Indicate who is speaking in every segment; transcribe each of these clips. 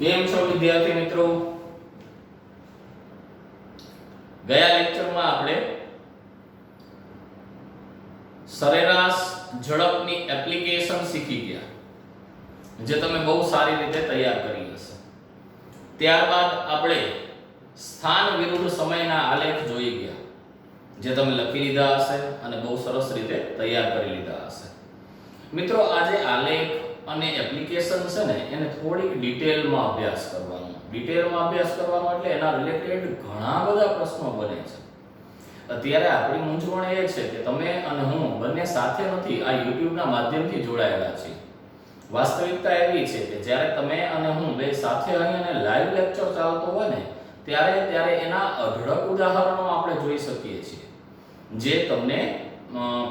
Speaker 1: કેમ છો વિદ્યાર્થી મિત્રો? ગયા લેક્ચરમાં આપણે સરેરાશ ઝડપની એપ્લિકેશન શીખી ગયા, જે તમે બહુ સારી રીતે તૈયાર કરી હશે. ત્યારબાદ આપણે સ્થાન વિરુદ્ધ સમયના આલેખ જોઈ ગયા, જે તમે લખી લીધા હશે અને બહુ સરસ રીતે તૈયાર કરી લીધા હશે. મિત્રો, આજે આલેખ અને એપ્લિકેશન છે ને, એને થોડીક ડિટેલમાં અભ્યાસ કરવાનો. ડિટેલમાં અભ્યાસ કરવાનો એટલે એના રિલેટેડ ઘણા બધા પ્રશ્નો બને છે. અત્યારે આપણી મૂંઝવણ એ છે કે તમે અને હું બંને સાથે નથી, આ યુટ્યુબના માધ્યમથી જોડાયેલા છીએ. વાસ્તવિકતા એવી છે કે જ્યારે તમે અને હું બે સાથે અહીં અને લાઈવ લેક્ચર ચાલતો હોય ને, ત્યારે એના અઢળક ઉદાહરણો આપણે જોઈ શકીએ છીએ, જે તમને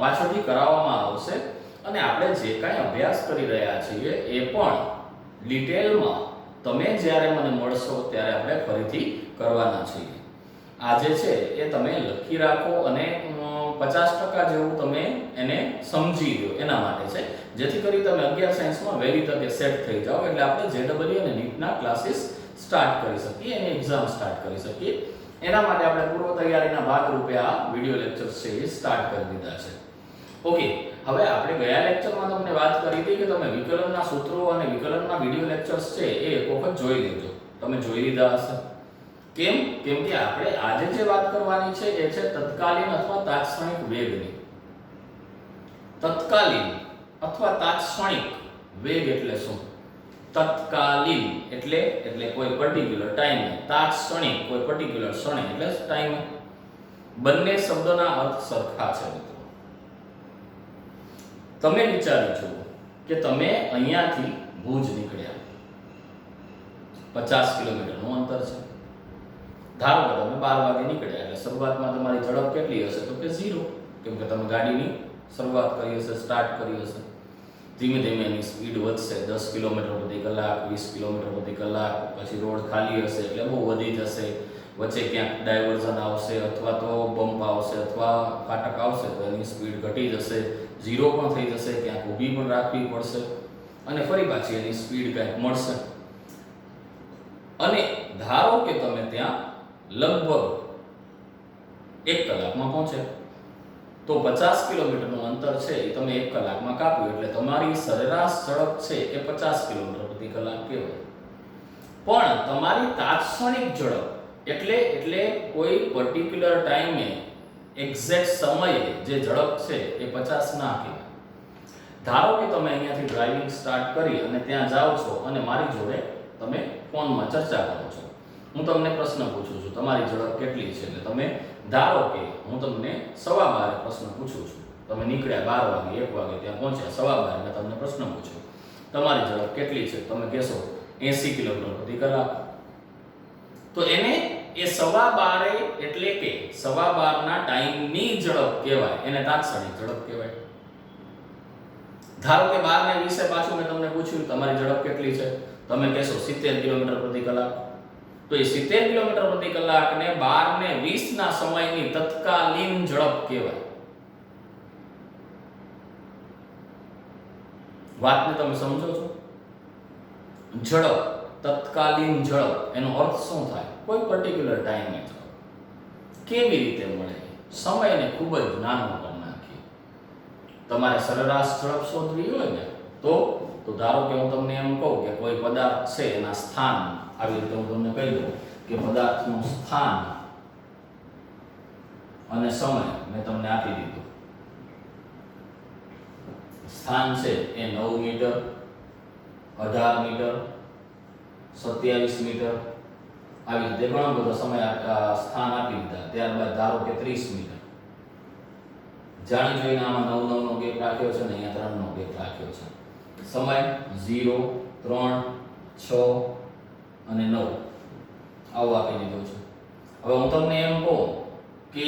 Speaker 1: પાછળથી કરાવવામાં આવશે. અને આપણે જે કાંઈ અભ્યાસ કરી રહ્યા છીએ એ પણ ડિટેલમાં તમે જ્યારે મને મળશો ત્યારે આપણે ફરીથી કરવાના છીએ. આજે છે એ તમે લખી રાખો અને 50% જેવું તમે એને સમજી લો, એના માટે છે, જેથી કરી તમે 11 સાયન્સમાં વહેલી તકે સેટ થઈ જાઓ, એટલે આપણે JEE અને નીટના ક્લાસીસ સ્ટાર્ટ કરી શકીએ, એની એક્ઝામ સ્ટાર્ટ કરી શકીએ. એના માટે આપણે પૂર્વ તૈયારીના ભાગરૂપે આ વિડિયો લેક્ચર્સ છે એ સ્ટાર્ટ કરી દીધા છે. ઓકે, હવે આપણે ગયા લેક્ચરમાં તમને વાત કરી હતી કે તમે વિકલનના સૂત્રો અને વિકલનના વિડિયો લેક્ચર્સ છે એ એક વખત જોઈ લેજો. તમે જોઈ લીધા હશે. કેમ કે આપણે આજે જે વાત કરવાની છે એ છે તત્કાલીન અથવા તાત્ક્ષણિક વેગની. તત્કાલીન અથવા તાત્ક્ષણિક વેગ એટલે શું? તત્કાલીન એટલે કોઈ પર્ટિક્યુલર ટાઈમે, તાત્ક્ષણિક કોઈ પર્ટિક્યુલર ક્ષણે એટલે ટાઈમે. બંને શબ્દોના અર્થ સરખા છે મિત્રો. તમે વિચારી જુઓ કે તમે અહીંયાથી ભુજ નીકળ્યા, 50 કિલોમીટરનું અંતર છે. ધારો કે તમે 12 વાગે નીકળ્યા, એટલે શરૂઆતમાં તમારી ઝડપ કેટલી હશે? તો કે 0, કેમ કે તમે ગાડીની શરૂઆત કરી હશે, સ્ટાર્ટ કરી હશે. ધીમે ધીમે એની સ્પીડ વધશે, 10 કિલોમીટર પ્રતિ કલાક, 20 કિલોમીટર પ્રતિ કલાક. પછી રોડ ખાલી હશે એટલે બહુ વધી જશે. વચ્ચે ક્યાંક ડાયવર્ઝન આવશે, અથવા તો બમ્પ આવશે, અથવા ફાટક આવશે, તો એની સ્પીડ ઘટી જશે, 0 પણ થઈ જશે, ક્યાંક ઊભી પણ રાખવી પડશે, અને ફરી પાછી એની સ્પીડ કંઈક મળશે. અને ધારો કે તમે ત્યાં લગભગ 1 કલાકમાં પહોંચે, તો 50 કિલોમીટરનું અંતર છે એ તમે 1 કલાકમાં કાપ્યું, એટલે તમારી સરેરાશ ઝડપ છે એ 50 કિલોમીટર પ્રતિ કલાક કહેવાય. પણ તમારી તાત્ક્ષણિક ઝડપ એટલે કોઈ પર્ટિક્યુલર ટાઈમે, એક્ઝેક્ટ સમયે જે ઝડપ છે એ 50 ના કહેવાય. ધારો કે તમે અહીંયાથી ડ્રાઇવિંગ સ્ટાર્ટ કરી અને ત્યાં જાઓ છો અને મારી જોડે તમે ફોનમાં ચર્ચા કરો છો. હું તમને પ્રશ્ન પૂછું છું, તમારી ઝડપ કેટલી છે? એટલે તમે ધારો કે હું તમને 12:15 પ્રશ્ન પૂછું છું. તમે નીકળ્યા 12 વાગે, 1 વાગે ત્યાં પહોંચ્યા, 12:15 મેં તમને પ્રશ્ન પૂછ્યો, તમારી ઝડપ કેટલી છે? તમે કહેશો 80 કિલોમીટર પ્રતિ કલાક. તો એને એ 12:15 એટલે કે 12:15 ટાઈમની ઝડપ કહેવાય, એને તાત્ક્ષણિક ઝડપ કહેવાય. ધારો કે 12:20 પાછું મેં તમને પૂછ્યું તમારી ઝડપ કેટલી છે? તમે કહેશો 70 કિલોમીટર પ્રતિ કલાક. તો એ 70 કિલોમીટર પ્રતિ કલાકને 12:20 ના સમયની તત્કાલીન ઝડપ કહેવાય. વાતને તમે સમજો છો? ઝડપ, તત્કાલીન ઝડપ, એનો અર્થ શું થાય? કોઈ પર્ટિક્યુલર ટાઈમે ઝડપ. કેવી રીતે મળે? સમયને ખૂબ જ નાનો કરી નાખીએ. તમારે સરેરાશ ઝડપ શોધવી હોય ને, તો ધારો કે હું તમને એમ કહું કે કોઈ પદાર્થ છે એના સ્થાન, આવી રીતે હું તમને કહી દઉં કે પદાર્થનું સ્થાન અને સમય મેં તમને આપી દીધું. સ્થાન છે એ 9 મીટર, 18 મીટર, 27 મીટર, આવી રીતે ઘણો બધો સમય સ્થાન આપી દીધા. ત્યારબાદ ધારો કે 30 મીટર. જાણી જોઈને આમાં 9 9 નો ગેપ રાખ્યો છે ને અહીંયા 3 નો ગેપ રાખ્યો છે. સમય 0, 3, 6 અને 9 આવું આપી દીધું છે. હવે હું તમને એમ કહું કે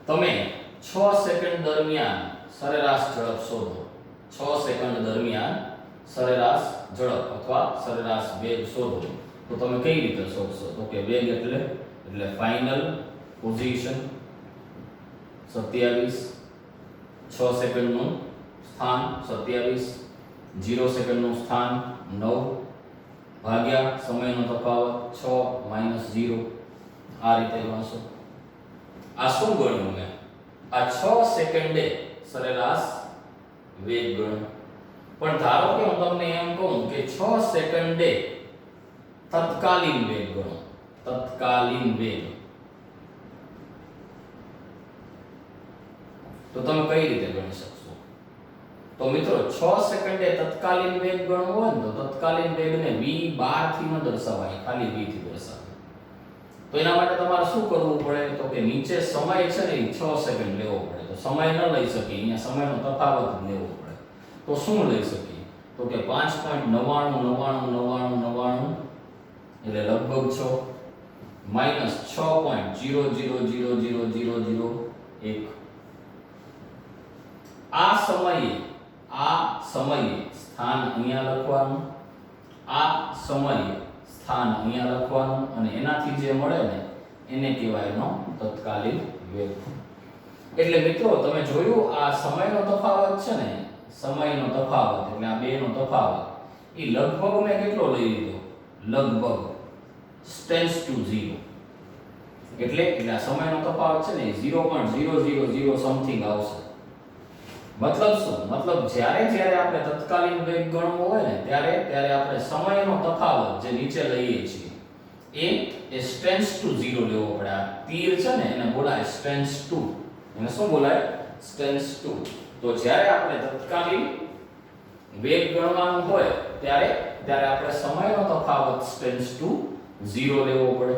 Speaker 1: તમે 6 સેકન્ડ દરમિયાન સરેરાશ ઝડપ શોધો. 6 સેકન્ડ દરમિયાન સરેરાશ ઝડપ અથવા સરેરાશ વેગ શોધો. તો તમે કઈ રીતે શોધશો? તો કે વેગ એટલે ફાઇનલ પોઝિશન 27, 6 સેકન્ડનું સ્થાન 27, 0 સેકન્ડનું સ્થાન 9, ભાગ્યા સમયનો તફાવત 6 માઈનસ 0 આ રીતે ગણશો. આ શું ગણ્યું મેં? આ 6 સેકન્ડે સરેરાશ વેગ ગણ્યો. પણ ધારો કે હું તમને એમ કહું કે 6 સેકન્ડે તત્કાલીન વેગ ગણો. તત્કાલીન વેગ તો તમે કઈ રીતે ગણી શકશો? તો મિત્રો 6 સેકન્ડે તત્કાલીન વેગ ગણવો હોય ને તો તત્કાલીન વેગને v12 થી ન દર્શાવાય, ખાલી v થી દર્શાવાય. તો એના માટે તમારે શું કરવું પડે? તો કે નીચે સમય છે ને 6 સેકન્ડ લેવો પડે. તો સમય ન લઈ શકીએ, અહીંયા સમયનો તફાવત લેવો પડે. તો શું લઈ શકીએ? તો કે 5.999999 એટલે લગભગ 6 માઈનસ 6.000001. આ સમયે સ્થાન અહીંયા લખવાનું, આ સમયે સ્થાન અહીંયા લખવાનું અને એનાથી જે મળે ને એને કહેવાય એનો તત્કાલીન વેગ. એટલે મિત્રો તમે જોયું આ સમયનો તફાવત છે ને, સમયનો તફાવત એટલે આ બેનો તફાવત એ લગભગ મેં કેટલો લઈ લીધો? લગભગ ટેન્ડ્સ ટુ 0. એટલે આ સમયનો તફાવત છે ને 0.000 સમથિંગ આવશે. મતલબ શું? મતલબ જ્યારે આપણે તત્કાલીન વેગ ગણવો હોય ને ત્યારે આપણે સમયનો તફાવત જે નીચે લઈએ છીએ એ ટેન્ડ્સ ટુ 0 લેવો પડે. આ તીર છે ને એને બોલાય ટેન્ડ્સ ટુ. એને શું બોલાય? Tends to. તો જ્યારે આપણે તત્કાલીન વેગ ગણવાનું હોય ત્યારે આપણે સમયનો તફાવત ટેન્ડ્સ ટુ 0 લેવો પડે.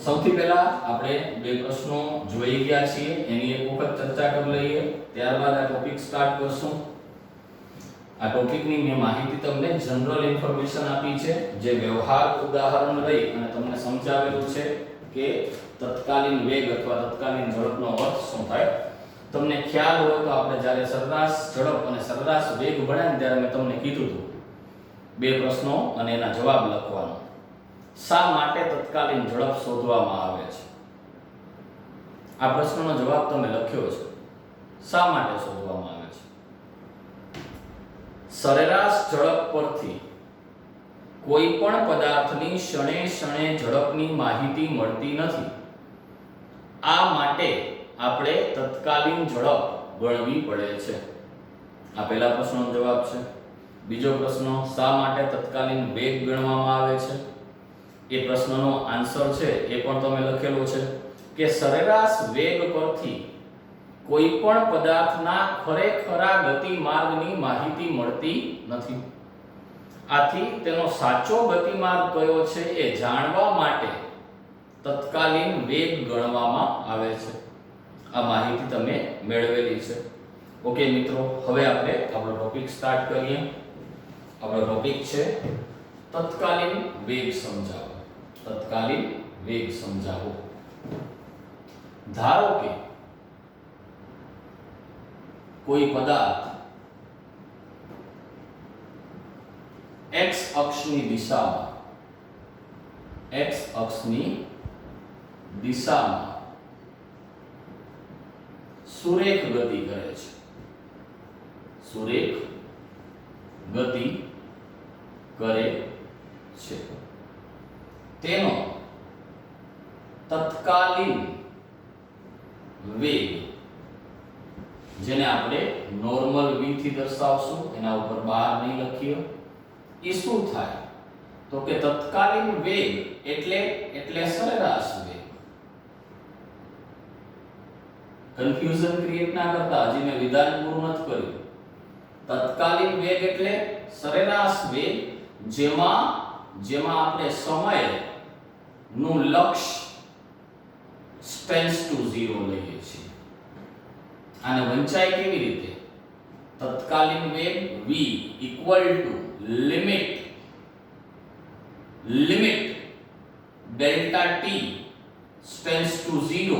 Speaker 1: સૌથી પહેલા આપણે બે પ્રશ્નો જોઈ ગયા છીએ, એની એક વખત ચર્ચા કરી લઈએ, ત્યારબાદ આ ટોપિક સ્ટાર્ટ કરશું. આ ટોપિકની મેં માહિતી તમને જનરલ ઇન્ફોર્મેશન આપી છે, જે વ્યવહાર ઉદાહરણ લઈ અને તમને સમજાવેલું છે કે તત્કાલીન વેગ અથવા તત્કાલીન ઝડપનો અર્થ શું થાય. તમને ખ્યાલ હોય તો આપણે જ્યારે સરેરાશ ઝડપ અને સરેરાશ વેગ ભણ્યા ત્યારે મેં તમને કીધું હતું બે પ્રશ્નો અને એના જવાબ લખવાનો. શા માટે તત્કાલીન ઝડપ શોધવામાં આવે છે? આ પ્રશ્નનો જવાબ તમે લખ્યો છે. શા માટે શોધવામાં આવે છે? સરેરાશ ઝડપ પરથી કોઈ પણ પદાર્થની ક્ષણે ક્ષણે ઝડપની માહિતી મળતી નથી. આ માટે આપણે તત્કાલીન ઝડપ ગણવી પડે છે. આ પહેલા પ્રશ્નનો જવાબ છે. બીજો પ્રશ્ન, શા માટે તત્કાલીન વેગ ગણવામાં આવે છે? એ પ્રશ્નનો આન્સર છે એ પણ તમે લખેલો છે કે સરેરાશ વેગ પરથી કોઈ પણ પદાર્થના ખરેખરા ગતિમાર્ગની માહિતી મળતી નથી. આથી તેનો સાચો ગતિમાર્ગ કયો છે એ જાણવા માટે તત્કાલીન વેગ ગણવામાં આવે છે. આ માહિતી તમે મેળવેલી છે. ઓકે મિત્રો, હવે આપણે આપણો ટોપિક સ્ટાર્ટ કરીએ. આપણો ટોપિક છે તત્કાલીન વેગ સમજાવો. તત્કાલીન વેગ સમજાવો. ધારો કે કોઈ પદાર્થ x અક્ષની દિશામાં સુરેખ ગતિ કરે છે. સુરેખ ગતિ કરે છે. તેનો તત્કાલીન વેગ, જેને આપણે નોર્મલ v થી દર્શાવશું, એના ઉપર બહાર નહીં લખીએ, એ શું થાય? તો કે તત્કાલીન વેગ એટલે સરેરાશ વેગ. કન્ફ્યુઝન ક્રિએટ ના કરતા, હજી મેં વિધાન પૂરું નથી કર્યું. તત્કાલીન વેગ એટલે સરેરાશ વેગ જેમાં આપણે સમય નું લક્ષ્ય ટેન્ડ્સ ટુ 0 લઈએ છીએ. આને વંચાય કેવી રીતે? તત્કાલીન વેગ v equal to limit delta t tends to 0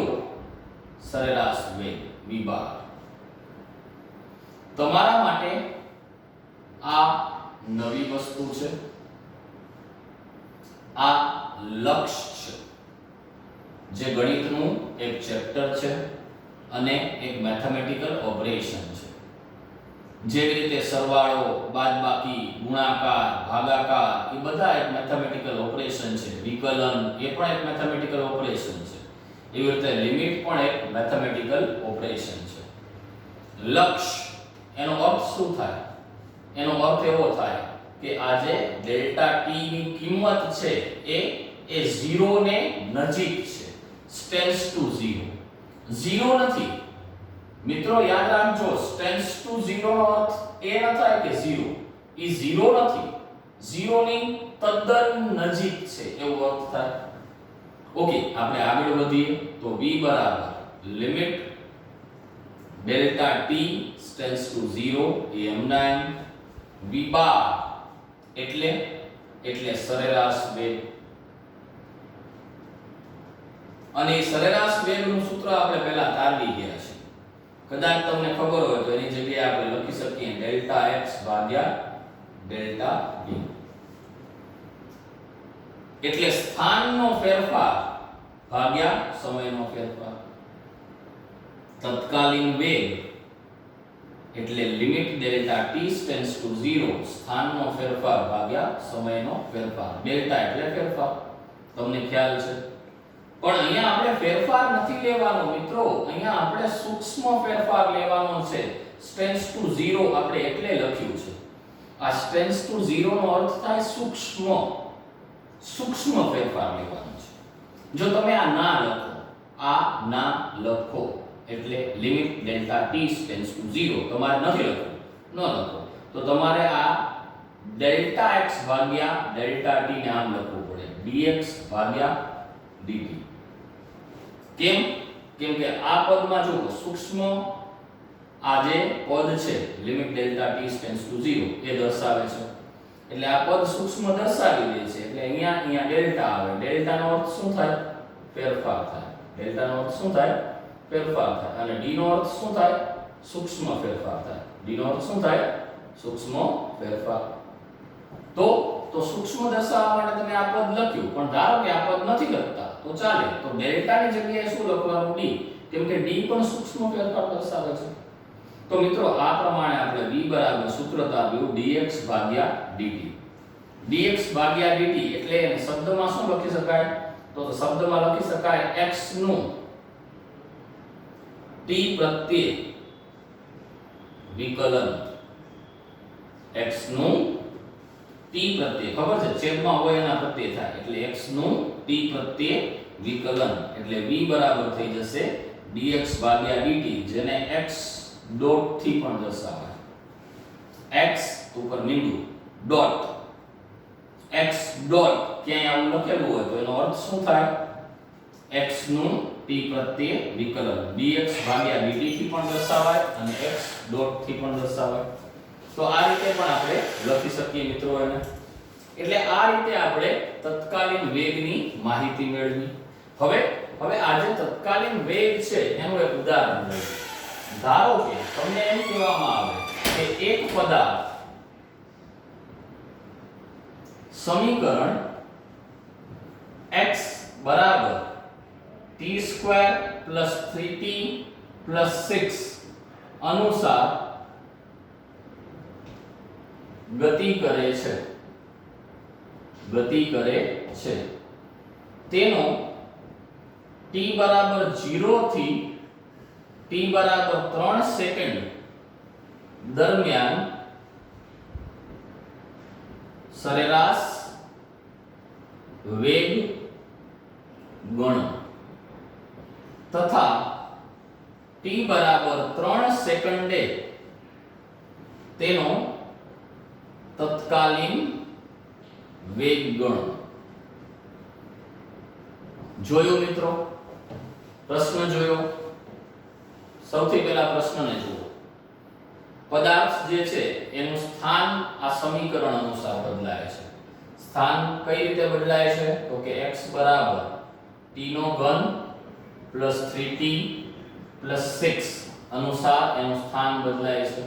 Speaker 1: સરેરાશ વેગ v બાર. તમારા માટે આ નવી વસ્તુ છે. આ લક્ષ્ય છે, જે ગણિતનું એક ચેપ્ટર છે અને એક મેથેમેટિકલ ઓપરેશન છે. જેવી રીતે સરવાળો, બાદબાકી, ગુણાકાર, ભાગાકાર એ બધા એક મેથેમેટિકલ ઓપરેશન છે. વિકલન એ પણ એક મેથેમેટિકલ ઓપરેશન છે. એવી રીતે લિમિટ પણ એક મેથેમેટિકલ ઓપરેશન છે. લક્ષ એનો અર્થ શું થાય? એનો અર્થ એવો થાય કે આ જે ડેલ્ટા ટી ની કિંમત છે એ 0 ને નજીક છે, ટેન્ડ્સ ટુ 0. 0 નથી મિત્રો, યાદ રાખજો, ટેન્ડ્સ ટુ 0 નો અર્થ એ ન થાય કે 0. એ 0 નથી, 0 ની તદ્દન નજીક છે એવો અર્થ થાય. ઓકે, આપણે આગળ વધીએ તો v બરાબર limit delta T tends to 0 A m9 v બાર એટલે સરેરાશ વેગ. અને સરેરાશ વેગનું સૂત્ર આપણે પહેલા તારવી ગયા છે. કદાચ તમને ખબર હોય તો એની જગ્યાએ આપણે લખી શકીએ ડેલ્ટા x ભાગ્યા ડેલ્ટા v. એટલે સ્થાનનો ફેરફાર ભાગ્યા સમયનો ફેરફાર. તત્કાલીન વેગ એટલે limit delta t tends to 0 સ્થાનનો ફેરફાર ભાગ્યા સમયનો ફેરફાર. ડેલ્ટા એટલે ફેરફાર, તમને ખ્યાલ છે. પણ અહીંયા આપણે ફેરફાર નથી લેવાનો મિત્રો, અહીંયા આપણે સૂક્ષ્મ ફેરફાર લેવાનો છે. ટેન્ડ્સ ટુ 0 આપણે એટલે લખ્યું છે. આ ટેન્ડ્સ ટુ 0 નો અર્થ થાય સૂક્ષ્મ ફેરફાર લેવાનો છે. જો તમે આ ના લખો એટલે limit delta t tends to 0 તમારે નથી લખવું, ન લખો તો તમારે આ ડેલ્ટા x ભાગ્યા ડેલ્ટા t ને આમ લખવું પડે dx ભાગ્યા dt. કેમ કે આ પદમાં જો સૂક્ષ્મ આ જે પદ છે limit delta t tends to 0 એ દર્શાવે છે. એટલે આ પદ સૂક્ષ્મ દર્શાવી દે છે. એટલે અહીંયા ડેલ્ટા આવે. ડેલ્ટા નો અર્થ શું થાય? ફેરફાર થાય. ડેલ્ટા નો અર્થ શું થાય? ફેરફાર થાય. અને d નો અર્થ શું થાય? સૂક્ષ્મ ફેરફાર થાય. d નો અર્થ શું થાય? સૂક્ષ્મ ફેરફાર. તો સૂક્ષ્મ દર્શાવવા માટે તમે આ પદ લખ્યું, પણ ધારો કે આ પદ નથી લખતા તો ચાલે. તો ડેલ્ટા ની જગ્યાએ શું લખવાનું? d, કેમ કે d પણ સૂક્ષ્મ ફેરફાર દર્શાવે છે. તો મિત્રો આ પ્રમાણે આપણે v બરાબર સૂત્ર તાર્યું dx ભાગ્યા dt. dx ભાગ્યા dt એટલે શબ્દમાં શું લખી શકાય? તો શબ્દમાં લખી શકાય x નું t પ્રત્યે વિકલન. x નું t પ્રત્યે, ખબર છે છેદમાં હોય એના પ્રત્યે થાય એટલે x નું t પ્રત્યે વિકલન. એટલે v બરાબર થઈ જશે dx ભાગ્યા dt, જેને x ડોટ થી પણ દર્શાવાય. x ઉપર બિંદુ ડોટ, x ડોટ ક્યાંય આવું લખેલું હોય તો એનો અર્થ શું થાય? x નું t પ્રત્યે વિકલન dx ભાગ્યા dt થી પણ દર્શાવાય અને x ડોટ થી પણ દર્શાવાય. તો આ રીતે પણ આપણે લખી શકીએ મિત્રો એને. એટલે આ રીતે આપણે તત્કાલીન વેગની માહિતી મેળવી. હવે આ જે તત્કાલીન વેગ છે એનું એક ઉદાહરણ લઈએ. ધારો કે તમને એમ કહેવામાં આવે કે એક પદાર્થ સમીકરણ x બરાબર t² + 3t + 6 અનુસાર ગતિ કરે છે. તેનો t બરાબર 0 થી t બરાબર 3 સેકન્ડ દરમિયાન સરેરાશ વેગ ગણો તથા t બરાબર 3 સેકન્ડે તેનો તત્કાલીન વેગ ગણો. જોયો મિત્રો? પ્રશ્ન જોયો? સૌથી પહેલા પ્રશ્નને જુઓ. પદાર્થ જે છે એનું સ્થાન આ સમીકરણ અનુસાર બદલાય છે. સ્થાન કઈ રીતે બદલાય છે? તો કે x બરાબર t નો ઘન + 3t + 6 અનુસાર એનું સ્થાન બદલાય છે.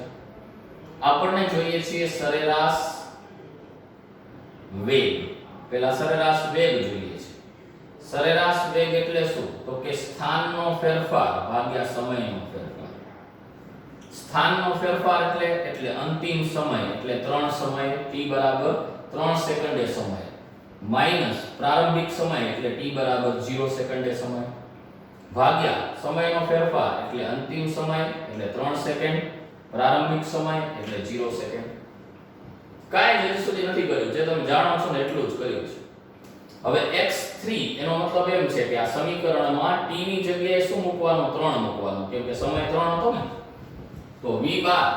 Speaker 1: આપણને જોઈએ છે સરેરાશ વેગ. પહેલા સરેરાશ વેગ જોઈએ છે. સરેરાશ વેગ એટલે શું? તો કે સ્થાનનો ફેરફાર ભાગ્યા સમયનો ફેરફાર. સ્થાનનો ફેરફાર એટલે અંતિમ સમય એટલે 3 સમય t બરાબર 3 સેકન્ડે સમય માઈનસ પ્રારંભિક સમય એટલે t બરાબર 0 સેકન્ડે સમય ભાગ્યા સમયનો ફેરફાર એટલે અંતિમ સમય એટલે 3 સેકન્ડ પ્રારંભિક સમય એટલે 0 સેકન્ડ. કાંઈ જ હજી સુધી નથી કર્યું, જે તમે જાણો છો ને એટલું જ કર્યું છે. હવે x3 એનો મતલબ એમ છે કે આ સમીકરણમાં t ની જગ્યાએ શું મૂકવાનું? 3 મૂકવાનું, કેમ કે સમય 3 હતો ને. તો v બાર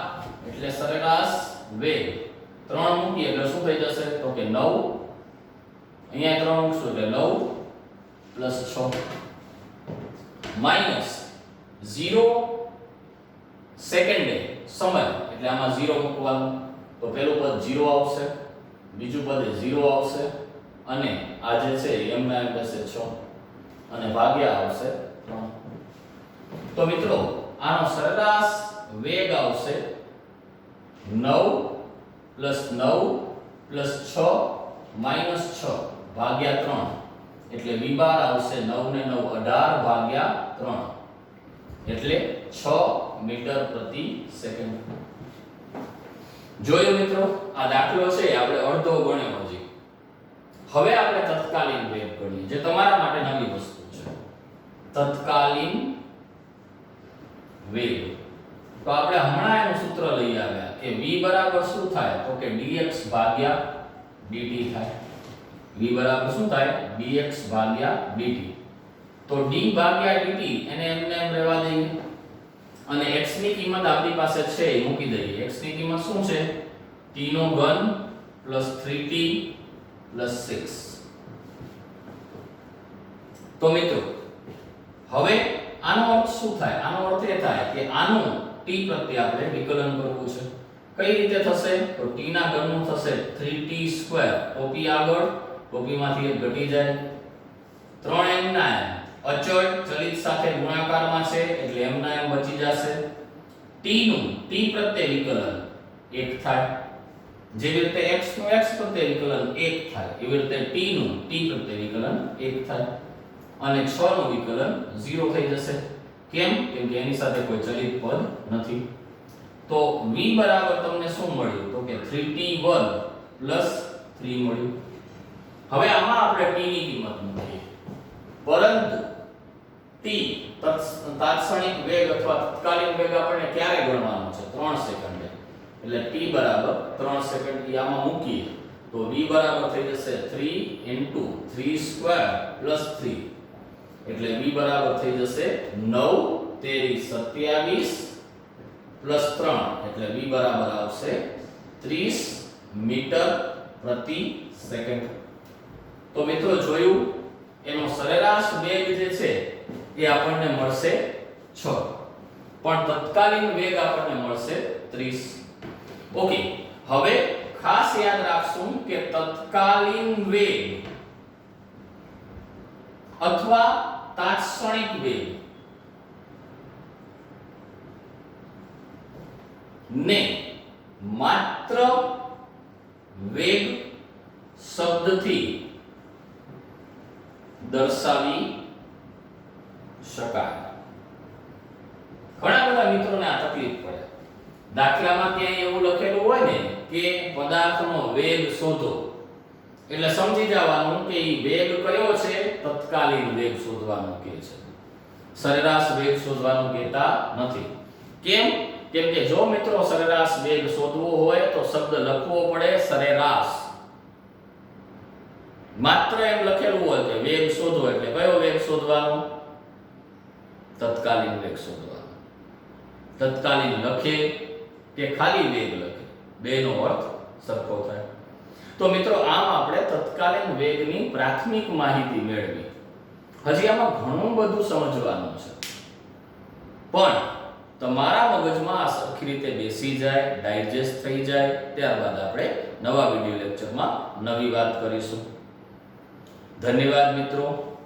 Speaker 1: એટલે સરેરાશ વેગ 3 મૂકી એટલે શું થઈ જશે? તો કે 9, અહીંયા 3 મૂકશું એટલે 9 પ્લસ 6 માઈનસ 0 સેકન્ડે સમય એટલે આમાં 0 મૂકવાનું. તો પહેલું પદ 0 આવશે, બીજું પદ 0 આવશે અને આ જે છે m ના m પાસે 6 અને ભાગ્યા આવશે 3. તો મિત્રો આનો સરેરાશ વેગ આવશે 9 પ્લસ 9 પ્લસ 6 માઈનસ 6 ભાગ્યા 3 એટલે v બાર આવશે 9 ને 9 18 ભાગ્યા 3 એટલે 6 મીટર પ્રતિ સેકન્ડ. જોયું મિત્રો, આ દાખલો છે આપણે અડધો ગણ્યો હજી. હવે આપણે તત્કાલીન વેગ ગણીએ, જે તમારા માટે નવી વસ્તુ છે. તત્કાલીન વેગ તો આપણે હમણાં એનું સૂત્ર લઈ આવ્યા કે v બરાબર શું થાય? તો કે dx ભાગ્યા dt થાય. v બરાબર શું થાય? dx ભાગ્યા dt. તો d ભાગ્યા dt એને એમને એમ રહેવા દઈએ અને x ની કિંમત આપણી પાસે છે એ મૂકી દઈએ. x ની કિંમત શું છે? t નો ઘન પ્લસ 3t પ્લસ 6. તો મિત્રો હવે આનો અર્થ શું થાય? આનો અર્થ એ થાય કે આનું t પ્રત્યે આપણે વિકલન કરવું છે. કઈ રીતે થશે? તો t ના ઘનનું થશે 3t². ટોપી આગળ, ટોપીમાંથી એક ઘટી જાય. 3m ના m અચળ ચલિત સાથે ગુણાકારમાં છે એટલે m ના m બચી જશે. t નું t પ્રત્યે વિકલન 1 થાય. જેવી રીતે x નું x પ્રત્યે વિકલન 1 થાય એવી રીતે t નું t પ્રત્યે વિકલન 1 થાય અને 6 નું વિકલન 0 થઈ જશે. કેમ? કેમ કે એની સાથે કોઈ ચલિત પદ નથી. તો v બરાબર તમને શું મળ્યું? તો કે 3t1 3 મળ્યું. હવે આમાં આપણે t ની કિંમત મૂકીએ, પરંતુ t તાત્ક્ષણિક વેગ અથવા તત્કાલીન વેગ આપણને ક્યારે ગણવાનો છે? 3 સેકન્ડે. એટલે t બરાબર 3 સેકન્ડ આમાં મૂકીએ તો v બરાબર થઈ જશે 3 * 3² + 3 એટલે v બરાબર થઈ જશે 9 તેરી 27 + 3 એટલે v બરાબર આવશે 30 મીટર પ્રતિ સેકન્ડ. તો મિત્રો જોયું, એનો સરેરાશ વેગ જે છે એ આપણને મળશે 6, પણ તત્કાલીન વેગ આપણને મળશે 30. ઓકે, હવે ખાસ યાદ રાખશું કે તત્કાલીન વેગ અથવા તાત્ક્ષણિક વેગ ને માત્ર વેગ શબ્દથી દર્શાવી શકાય. ઘણા બધા મિત્રોને આ તકલીફ પડે. દાખલામાં ક્યાંય એવું લખેલું હોય ને કે પદાર્થનો વેગ શોધો, એટલે સમજી જવાનું કે ઈ વેગ કયો છે? તત્કાલીન વેગ શોધવાનું કહે છે, સરેરાશ વેગ શોધવાનું કહેતા નથી. કેમ? કેમ કે જો મિત્રો સરેરાશ વેગ શોધવો હોય તો શબ્દ લખવો પડે સરેરાશ. માત્ર એમ લખેલું હોય કે વેગ શોધો એટલે કયો વેગ શોધવાનો? તત્કાલીન વેગ શોધવાનો. તત્કાલીન લખે કે ખાલી વેગ લખે, બેનો અર્થ સરખો થાય. તો મિત્રો આમ આપણે તત્કાલીન વેગની પ્રાથમિક માહિતી મેળવી. હજી આમાં ઘણું બધું સમજવાનું છે, પણ તમારા મગજમાં આ સરખી રીતે બેસી જાય, ડાયજેસ્ટ થઈ જાય, ત્યારબાદ આપણે નવા વિડિયો લેક્ચરમાં નવી વાત કરીશું. ધન્યવાદ મિત્રો.